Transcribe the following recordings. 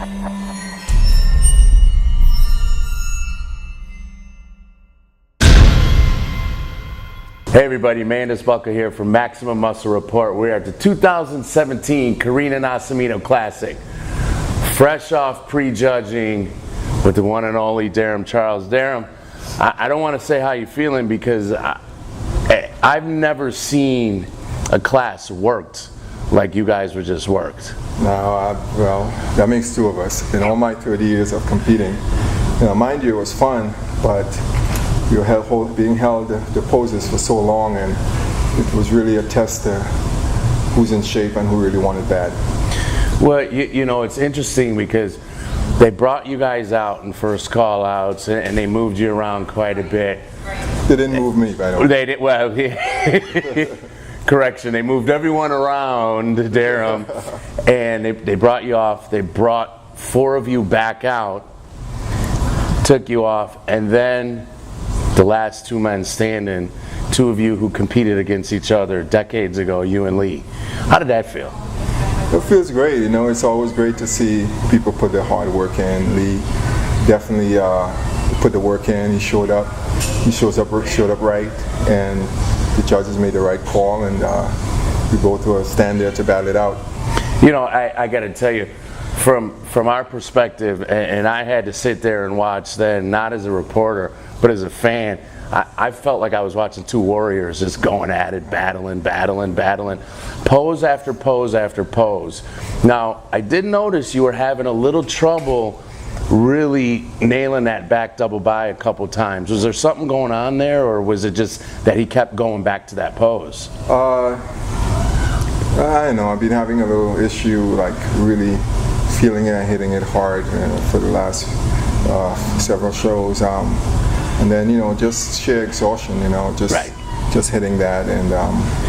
Hey everybody, Mandus Bucker here from Maximum Muscle Report. We're at the 2017 Karina Nascimento Classic. Fresh off prejudging with the one and only Darrem Charles. Darrem, I don't want to say how you're feeling because I've never seen a class worked like you guys were just worked. No, well, that makes two of us. In all my 30 years of competing, mind you, it was fun, but you're being held the poses for so long, and it was really a test to who's in shape and who really wanted bad. Well, you know, it's interesting because they brought you guys out in first call outs and they moved you around quite a bit. They didn't move me, by the way. They did, well, correction, they moved everyone around, Darrem, and they brought you off. They brought 4 of you back out, took you off, and then the last 2 men standing, 2 of you who competed against each other decades ago, you and Lee. How did that feel? It feels great. You know, it's always great to see people put their hard work in. Lee definitely put the work in. He showed up. He showed up right, and the judges made the right call, and we both were stand there to battle it out. You know, I got to tell you, from our perspective, and I had to sit there and watch then, not as a reporter, but as a fan, I felt like I was watching 2 warriors just going at it, battling, pose after pose after pose. Now, I did notice you were having a little trouble really nailing that back double by a couple times. Was there something going on there, or was it just that he kept going back to that pose? I don't know. I've been having a little issue, like really feeling it and hitting it hard for the last several shows. And then, you know, just sheer exhaustion, you know, just hitting that, and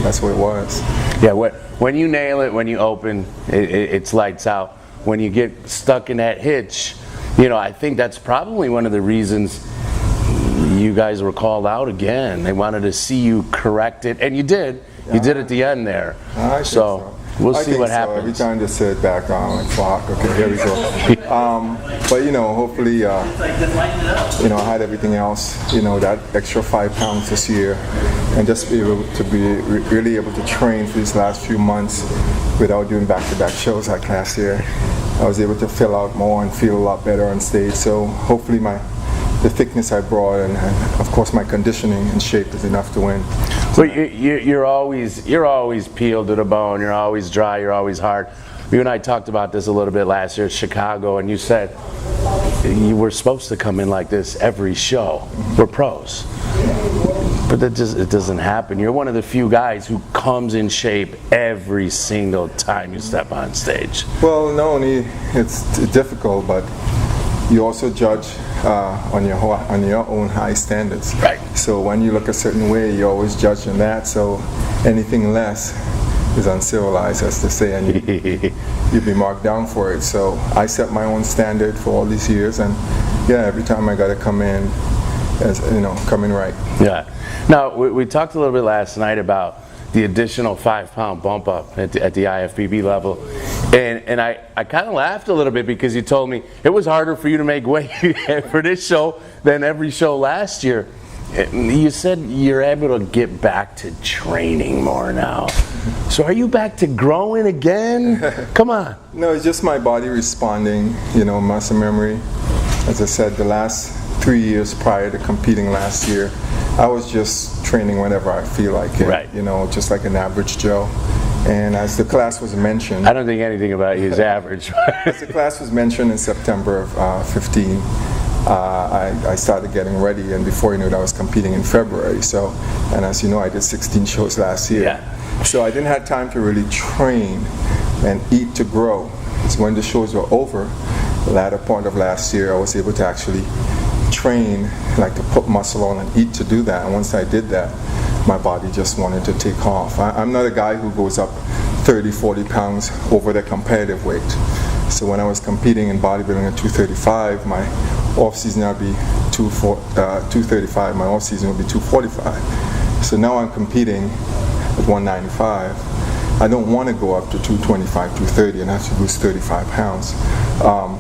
that's what it was. Yeah, when you nail it, when you open, it's lights out. When you get stuck in that hitch, you know, I think that's probably one of the reasons you guys were called out again. They wanted to see you correct it, and you did. You did at the end there. I think so. We'll see what happens. Every time they sit back on, like, fuck, okay, here we go. But, you know, hopefully, you know, I had everything else, you know, that extra 5 pounds this year, and just be able to be really able to train for these last few months without doing back-to-back shows like last year. I was able to fill out more and feel a lot better on stage. So hopefully the thickness I brought and of course my conditioning and shape is enough to win. Well, you're always peeled to the bone. You're always dry. You're always hard. You and I talked about this a little bit last year at Chicago, and you said you were supposed to come in like this every show. We're pros, but it doesn't happen. You're one of the few guys who comes in shape every single time you step on stage. Well, no, it's difficult, but you also judge on your own high standards. Right. So when you look a certain way, you always judge on that. So anything less is uncivilized, as they say, and you'd be marked down for it. So I set my own standard for all these years, and yeah, every time I got to come in, as you know, coming right. Yeah. Now we talked a little bit last night about the additional 5-pound bump up at the IFBB level. And I kind of laughed a little bit because you told me it was harder for you to make weight for this show than every show last year. You said you're able to get back to training more now. So are you back to growing again? Come on. No, it's just my body responding, you know, muscle memory. As I said, the last 3 years prior to competing last year, I was just training whenever I feel like it, right. You know, just like an average Joe. And as the class was mentioned, I don't think anything about you is average. As the class was mentioned in September of 15, I started getting ready, and before you knew it, I was competing in February. So, and as you know, I did 16 shows last year. Yeah. So I didn't have time to really train and eat to grow. So when the shows were over, the latter part of last year, I was able to actually train, like to put muscle on and eat to do that. And once I did that, my body just wanted to take off. I'm not a guy who goes up 30, 40 pounds over the competitive weight. So when I was competing in bodybuilding at 235, my off-season would be 235, my off-season would be 245. So now I'm competing at 195. I don't want to go up to 225, 230 and have to lose 35 pounds.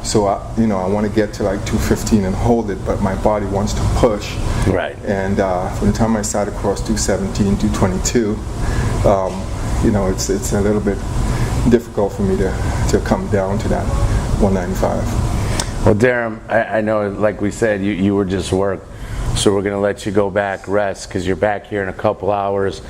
So I want to get to like 215 and hold it, but my body wants to push. Right. And from the time I started across 217, 222, it's a little bit difficult for me to come down to that 195. Well, Darrem, I know, like we said, you were just worked, so we're going to let you go back, rest, because you're back here in a couple hours.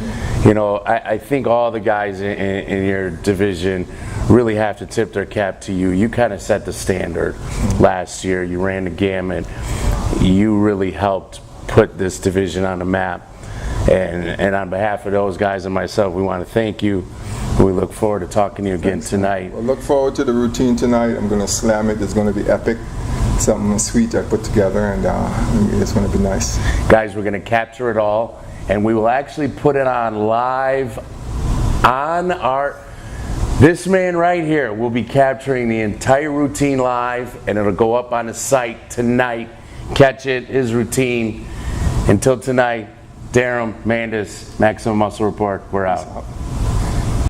I think all the guys in your division really have to tip their cap to you. You kind of set the standard last year. You ran the gamut. You really helped put this division on the map. And on behalf of those guys and myself, we want to thank you. We look forward to talking to you again tonight. Well, look forward to the routine tonight. I'm going to slam it. It's going to be epic. Something sweet I put together, and it's going to be nice. Guys, we're going to capture it all, and we will actually put it on live on this man right here will be capturing the entire routine live, and it'll go up on the site tonight. Catch it, his routine. Until tonight, Darrem, Mandis, Maximum Muscle Report, we're out.